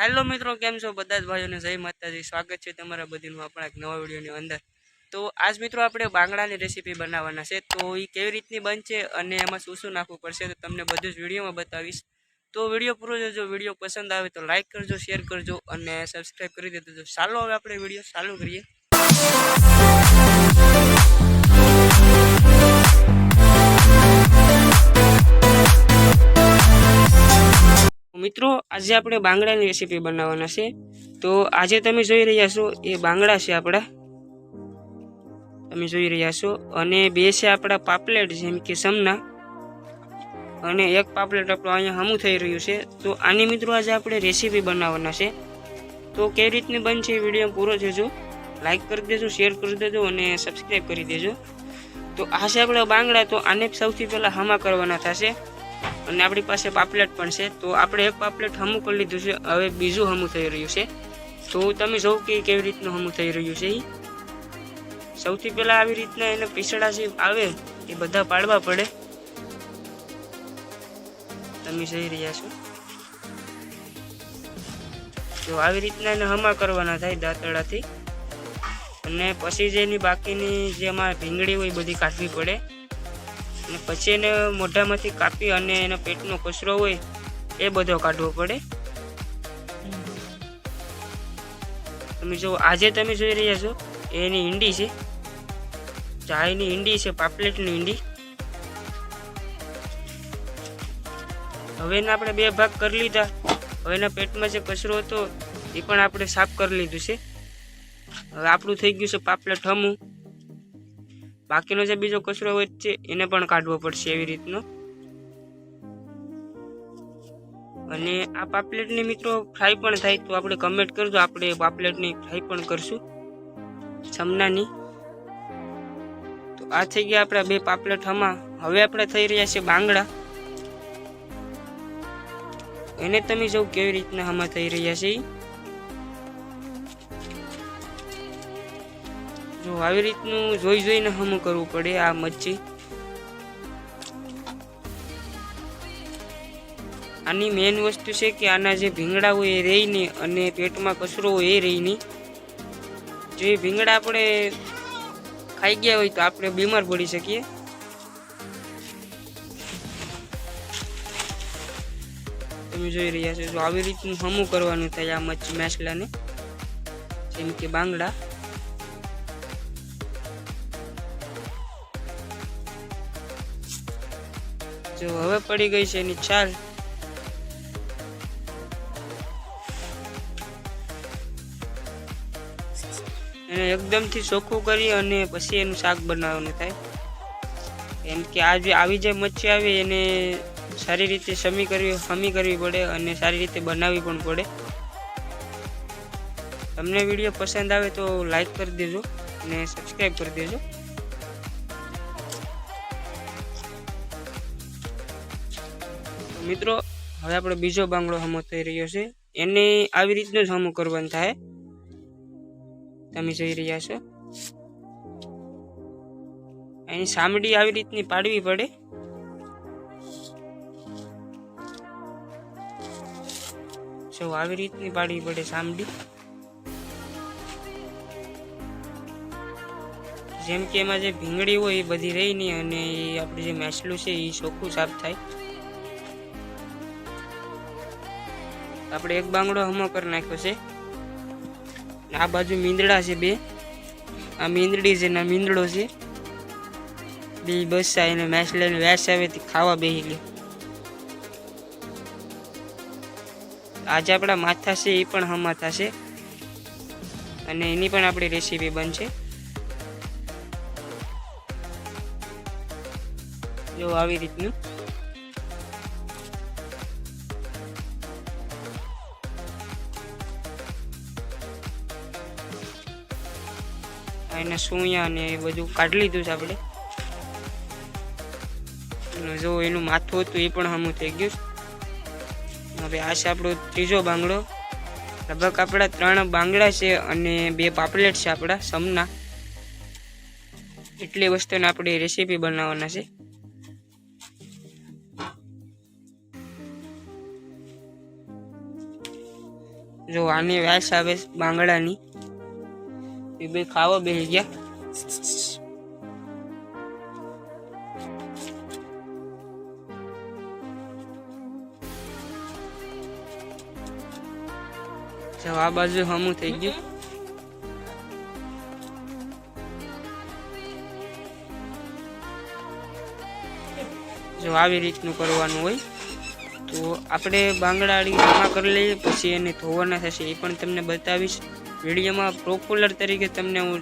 Hello મિત્રો, કેમ છો બધા જ ભાઈઓને? જય માતાજી, સ્વાગત છે તમારા બધીનું આપણા એક નવા વિડીયોની અંદર. તો આજ મિત્રો આપણે બાંગડાની રેસીપી બનાવવાના છે. તો એ કેવી રીતની બનશે અને એમાં શું શું નાખવું પડશે તો તમને બધું જ વિડીયોમાં બતાવીશ. તો વિડીયો પૂરો જોજો. વિડીયો પસંદ આવે તો લાઇક કરજો, શેર કરજો અને સબસ્ક્રાઈબ કરી દેજો. ચાલો હવે આપણે વિડીયો ચાલુ કરીએ. મિત્રો, આજે આપણે બાંગડાની રેસીપી બનાવવાના છે. તો આજે તમે જોઈ રહ્યા છો એ બાંગડા છે આપણા, તમે જોઈ રહ્યા છો. અને બે છે આપણા પાપલેટ, જેમ કે સમના, અને એક પાપલેટ આપણું અહીંયા હમું થઈ રહ્યું છે. તો આની મિત્રો આજે આપણે રેસીપી બનાવવાના છે. તો કેવી રીતની બનશે એ વિડીયો પૂરો જોજો. લાઈક કરી દેજો, શેર કરી દેજો અને સબસ્ક્રાઈબ કરી દેજો. તો આ છે આપણા બાંગડા. તો આને સૌથી પહેલાં હમા કરવાના થશે. અને આપણી પાસે પાપલેટ પણ છે. તો આપણે એક પાપલેટ હમું કરી લીધું છે, હવે બીજું હમું થઈ રહ્યું છે. તો તમે જોઉં કે કેવી રીતનું હમું થઈ રહ્યું છે. સૌથી પહેલાં આવી રીતના એને પીસડા જે આવે એ બધા પાડવા પડે, તમે જોઈ રહ્યા છો. તો આવી રીતના એને હમા કરવાના થાય દાંતરડાથી. અને પછી જે એની બાકીની જે એમાં ભીંગડી હોય બધી કાઢવી પડે. અને પછી એને મોઢામાંથી કાપી અને એનો પેટનો કચરો હોય એ બધો કાઢવો પડે. તમે જો આજે તમે જોઈ રહ્યા છો એની ઈંડી છે, ચાયની ઈંડી છે, પાપલેટની ઈંડી. હવે એના આપણે બે ભાગ કરી લીધા. હવે એના પેટમાં જે કચરો હતો એ પણ આપણે સાફ કરી લીધું છે. હવે આપણું થઈ ગયું છે પાપલેટ હમું. બાકીનો જે બીજો કચરો હોય છે એને પણ કાઢવો પડશે એવી રીતનો. અને આ પાપલેટની મિત્રો ફ્રાય પણ થાય તો આપણે કમેન્ટ કરજો, આપણે પાપલેટની ફ્રાય પણ કરશું સમનાની. તો આ થઈ ગયા આપણા બે પાપલેટ હમા. હવે આપણે થઈ રહ્યા છે બાંગડા. એને તમે જો કેવી રીતના હમા થઈ રહ્યા છે. જો આવી રીતનું જોઈ જોઈને હમું કરવું પડે આ મચ્છી. આની મેઇન વસ્તુ છે કે આના જે ભીંગડા હોય એ રહી નહીં અને પેટમાં કચરો હોય એ રહી નહીં. જો એ ભીંગડા આપણે ખાઈ ગયા હોય તો આપણે બીમાર પડી શકીએ. તમે જોઈ રહ્યા છો. જો આવી રીતનું હમું કરવાનું થાય આ મચ્છી માછલાને, જેમ કે બાંગડા. જો હવે પડી ગઈ છે એની છાલ. એને એકદમથી ચોખ્ખું કરી અને પછી એનું શાક બનાવવાનું થાય. એમ કે આ જે આવી જે મચ્છી આવી એને સારી રીતે હમી કરવી પડે અને સારી રીતે બનાવવી પણ પડે. તમને વિડીયો પસંદ આવે તો લાઈક કરી દેજો અને સબસ્ક્રાઈબ કરી દેજો. મિત્રો, હવે આપણે બીજો બાંગડો હમો થઈ રહ્યો છે. એને આવી રીતનું જ હમું કરવાનું થાય, તમે જોઈ રહ્યા છો. એની સામડી આવી રીતની પાડવી પડે. જો આવી રીતની પાડવી પડે સામડી. જેમ કે એમાં જે ભીંગડી હોય એ બધી રહી નહીં અને આપણે જે માછલું છે એ ચોખ્ખું સાફ થાય. આપણે એક બાંગડો હમો કરી નાખ્યો છે. આ બાજુ મીંદડા છે બે. આ મીંદડી છે ને મીંદડો છે. બે બસ એને માછલાને વ્યાસ આવે તે ખાવા બેસી ગયો. આજે આપણા માથા છે એ પણ હમા થશે અને એની પણ આપણી રેસીપી બનશે. જો આવી રીતનું. એને સૂયા ને એ બધું કાઢી લીધું છે આપણે. જો એનું માથું હતું એ પણ હમું થઈ ગયું. હવે આ છે આપણો ત્રીજો બાંગડો. લગભગ આપણા 3 બાંગડા છે અને 2 પાપલેટ છે આપણા સમના. એટલી વસ્તુને આપણે રેસીપી બનાવવાના છે. જો આની વાસ આવે બાંગડાની, એ બે ખાવા બેસી ગયા. જો આ બાજુ હમું થઈ ગયું. જો આવી રીતનું કરવાનું હોય. તો આપણે બાંગડાળી જમા કરી લઈએ, પછી એને ધોવાના થશે એ પણ તમને બતાવીશ વિડીયોમાં. પ્રોપોલર તરીકે તમને હું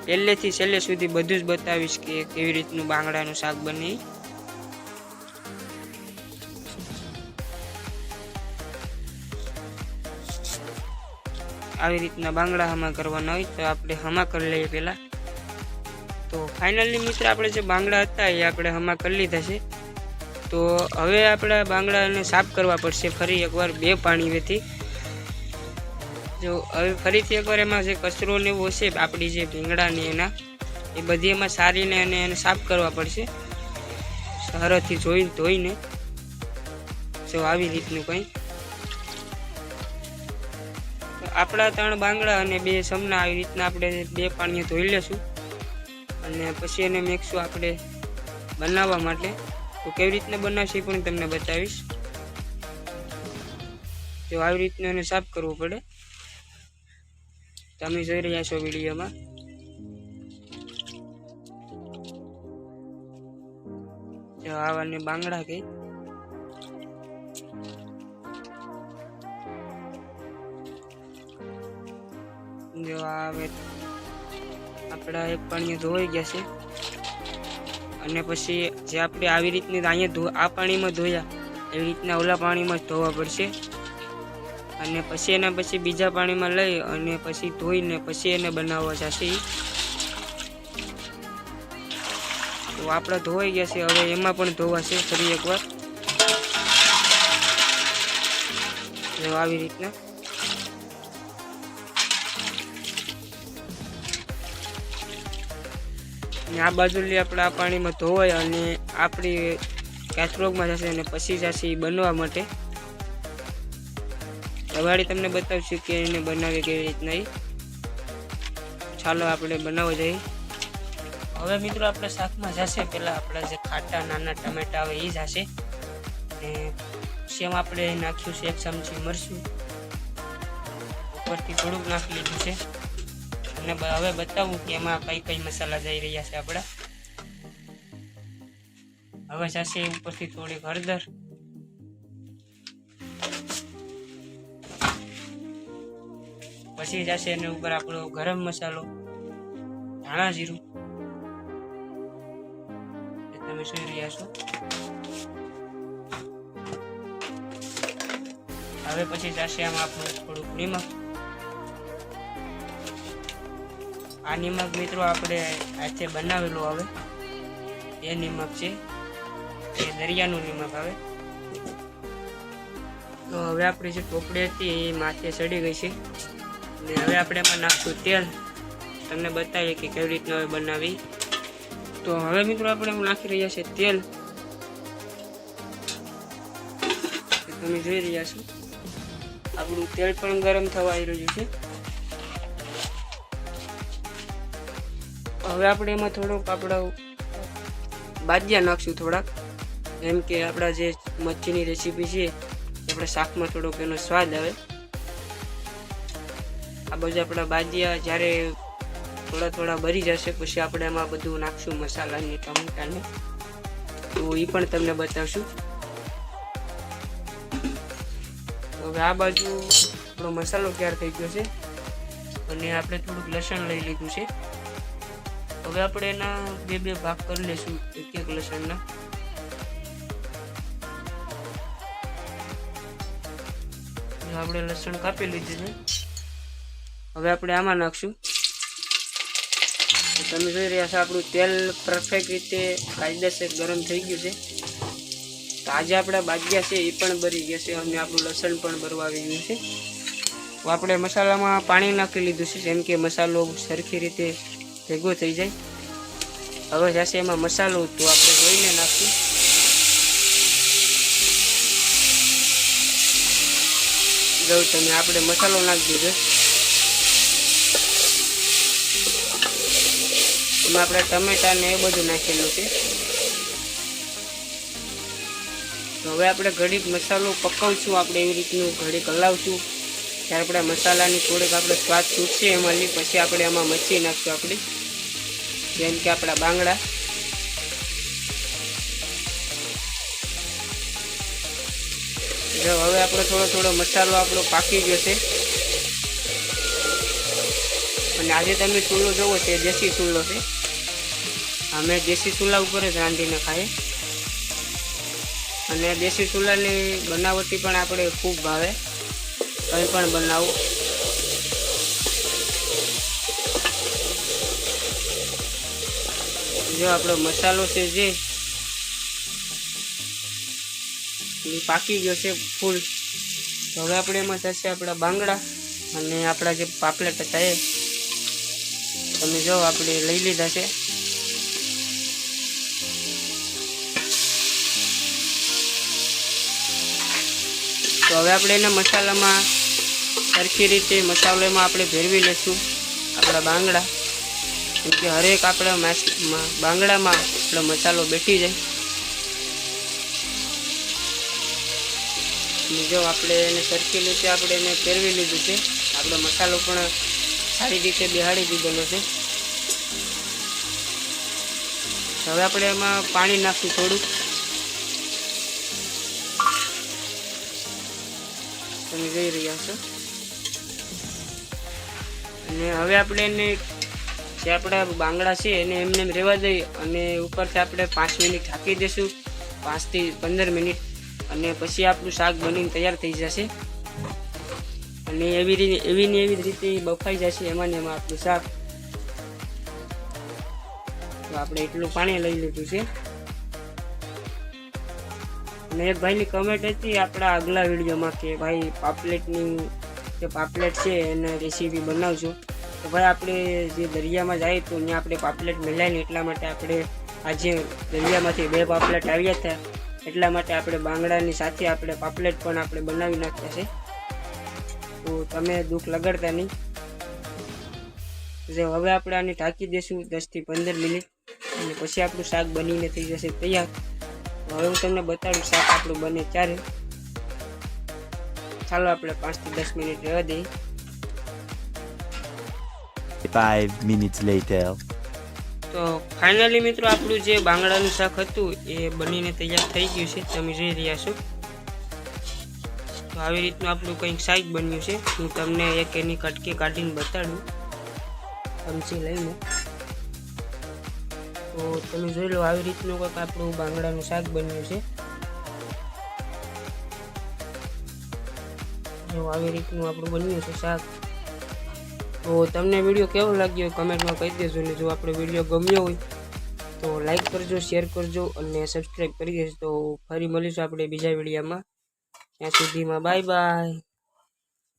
પહેલેથી છેલ્લે સુધી બધું જ બતાવીશ કે કેવી રીતનું બાંગડાનું શાક બને. આવી રીતના બાંગડા હમા કરવાના હોય. તો આપણે હમા કરી લઈએ પહેલાં. તો ફાઇનલી મિત્ર આપણે જે બાંગડા હતા એ આપણે હમા કરી લીધા છે. તો હવે આપણા બાંગડાને સાફ કરવા પડશે ફરી એકવાર 2 પાણીથી. જો હવે ફરીથી એકવાર એમાં જે કચરો ને એવું હશે આપણી જે ભીંગડાની એના, એ બધી એમાં સારીને અને એને સાફ કરવા પડશે સરળથી ધોઈને. જો આવી રીતનું કંઈ આપણા 3 બાંગડા અને 2 સમના આવી રીતના આપણે 2 પાણીએ ધોઈ લેશું. અને પછી એને મેકશું આપણે બનાવવા માટે. તો કેવી રીતના બનાવશે એ પણ તમને બતાવીશ. જો આવી રીતના એને સાફ કરવું પડે. તમે જોઈ રહ્યા છો વિડીયોમાં. જો આવાને બાંગડા કે જો આવે આપણા 1 પાણી ધોઈ ગયા છે. અને પછી જે આપણે આવી રીતની અહીંયા આ પાણીમાં ધોયા એવી રીતના ઓલા પાણીમાં જ ધોવા પડશે. અને પછી એના પછી બીજા પાણીમાં લઈ અને પછી ધોઈને પછી એને બનાવવા જશે. તો આપણા ધોવાઈ ગયા છે, હવે એમાં પણ ધોવાશે ફરી એકવાર. જો આવી રીતના અને આ બાજુ લઈ આપણે આ પાણીમાં ધોવાય અને આપણી કેથલોગમાં જશે અને પછી જશે બનવા માટે. દવાડી તમને બતાવશું કે એને બનાવી કેવી રીતના. ચાલો આપણે બનાવવા જઈએ. હવે મિત્રો આપણે શાકમાં જશે પહેલાં આપણા જે ખાટા નાના ટમેટા આવે એ જશે. અને સેમ આપણે નાખ્યું છે 1 ચમચી મરચું, ઉપરથી થોડુંક નાખી લીધું છે. અને હવે બતાવું કે એમાં કઈ મસાલા જઈ રહ્યા છે આપણા. હવે જશે ઉપરથી થોડીક હળદર, પછી જશે એની ઉપર આપણો ગરમ મસાલો, ધાણા જીરું તમે જોઈ રહ્યા છો. હવે પછી જશે આમાં આપણું થોડુંક નિમક. આ નિમક મિત્રો આપણે હાથે બનાવેલું આવે એ નિમક છે, એ દરિયાનું નિમક આવે. તો હવે આપણી જે ટોપડી હતી એ માથે ચડી ગઈ છે. અને હવે આપણે એમાં નાખશું તેલ. તમને બતાવીએ કે કેવી રીતના હવે બનાવી. તો હવે મિત્રો આપણે નાખી રહ્યા છે તેલ. તમે જોઈ રહ્યા છો આપણું તેલ પણ ગરમ થવા આવી રહ્યું છે. હવે આપણે એમાં થોડોક આપણા બાજિયા નાખશું થોડાક, એમ કે આપણા જે મચ્છીની રેસીપી છે આપણે શાકમાં થોડોક એનો સ્વાદ આવે. આ બાજુ આપણા બાજિયા જ્યારે થોડા બરી જશે પછી આપણે એમાં બધું નાખશું મસાલાની ટમેટાને. તો એ પણ તમને બતાવશું. હવે આ બાજુ આપણો મસાલો તૈયાર થઈ ગયો છે અને આપણે થોડુંક લસણ લઈ લીધું છે. હવે આપણે એના 2 ભાગ કરી લઈશું એક લસણના. આપણે લસણ કાપી લીધું છે. હવે આપણે આમાં નાખશું. તમે જોઈ રહ્યા છો આપણું તેલ પરફેક્ટ રીતે કાયદેસર ગરમ થઈ ગયું છે. તો આજે આપણા બાજિયા છે એ પણ બરી ગયા છે અને આપણું લસણ પણ બરવા આવી ગયું છે. તો આપણે મસાલામાં પાણી નાખી લીધું છે જેમ કે મસાલો સરખી રીતે ભેગો થઈ જાય. હવે જશે એમાં મસાલો, તો આપણે જોઈને નાખશું. જો તમે આપણે મસાલો નાખી દીધો, એમાં આપણે ટમેટા ને એ બધું નાખેલું છે. તો હવે આપણે ઘડીક મસાલો પકવશું, આપણે એવી રીતનું ઘડીક હલાવશું. ત્યારે આપણે મસાલાની થોડીક આપણે સ્વાદ છૂટશે એમાં, પછી આપણે એમાં મરચી નાખશું આપણી, જેમ કે આપણા બાંગડા. જો હવે આપણે થોડો મસાલો આપણો પાકી ગયો છે. અને આજે તમે ચૂલો જોવો તે દેશી ચૂલો છે, અમે દેશી ચૂલા ઉપર જ રાંધીને ખાઈએ. અને દેશી ચૂલાની બનાવટી પણ આપણે ખૂબ ભાવે, કંઈ પણ બનાવો. જો આપણો મસાલો છે જે પાકી ગયો છે ફૂલ. તો હવે આપણે એમાં થશે આપણા બાંગડા અને આપણા જે પાપલેટ હતા એ તમે જો આપણે લઈ લીધા છે. તો હવે આપણે એના મસાલામાં સરખી રીતે મસાલામાં આપણે ભેરવી લઈશું આપણા બાંગડા, કેમ કે હરેક આપણા બાંગડામાં આપણો મસાલો બેઠી જાય. જો આપણે એને સરખી રીતે આપણે એને ફેરવી લીધું છે, આપણો મસાલો પણ સારી રીતે બેહાડી દીધેલો છે. હવે આપણે એમાં પાણી નાખશું થોડુંક, તમે જોઈ રહ્યા છો. અને હવે આપણે એને જે આપણા બાંગડા છે એને એમને રહેવા દઈએ અને ઉપરથી આપણે 5 મિનિટ ઢાંકી દઈશું, 5 થી 15 મિનિટ. અને પછી આપણું શાક બનીને તૈયાર થઈ જશે. અને એવી રીતે બફાઈ જશે એમાં ને એમાં આપણું શાક. તો આપણે એટલું પાણી લઈ લીધું છે. અને એક ભાઈની કમેન્ટ હતી આપણા આગલા વિડીયોમાં કે ભાઈ પાપલેટની જે પાપલેટ છે એને રેસીપી બનાવજો. તો ભાઈ આપણે જે દરિયામાં જાય તો ત્યાં આપણે પાપલેટ મળ્યા ને, એટલા માટે આપણે આજે દરિયામાંથી 2 પાપલેટ આવ્યા હતા, એટલા માટે આપણે બાંગડાની સાથે આપણે પાપલેટ પણ આપણે બનાવી નાખ્યા છે. તો તમે દુઃખ લગાડતા નહીં. જે હવે આપણે આને ઢાંકી દઈશું 10 થી 15 મિનિટ અને પછી આપણું શાક બનીને થઈ જશે તૈયાર. તો હવે હું તમને બતાડું શાક આપણું બને ત્યારે. ચાલો આપણે 5 થી 10 મિનિટ રહેવા દઈએ. 5 minutes later. તો ફાઇનલી મિત્રો આપણું જે બાંગડાનું શાક હતું એ બનીને તૈયાર થઈ ગયું છે, તમે જોઈ રહ્યા છો. તો આવી રીતનું આપણું કંઈક શાક બન્યું છે. હું તમને એક એની કટકી કાઢીને બતાડું ચમચી લઈને. તો તમે જોઈ લો આવી રીતનું કંઈક આપણું બાંગડાનું શાક બન્યું છે. જો આવી રીતનું આપણું બન્યું છે શાક. તો તમને વિડીયો કેવો લાગ્યો કમેન્ટમાં કહી દેજો. ને જો આપણો વિડીયો ગમ્યો હોય તો લાઈક કરજો, શેર કરજો અને સબસ્ક્રાઈબ કરી દેજો. તો ફરી મળીશું આપણે બીજા વિડીયોમાં. ત્યાં સુધીમાં બાય બાય.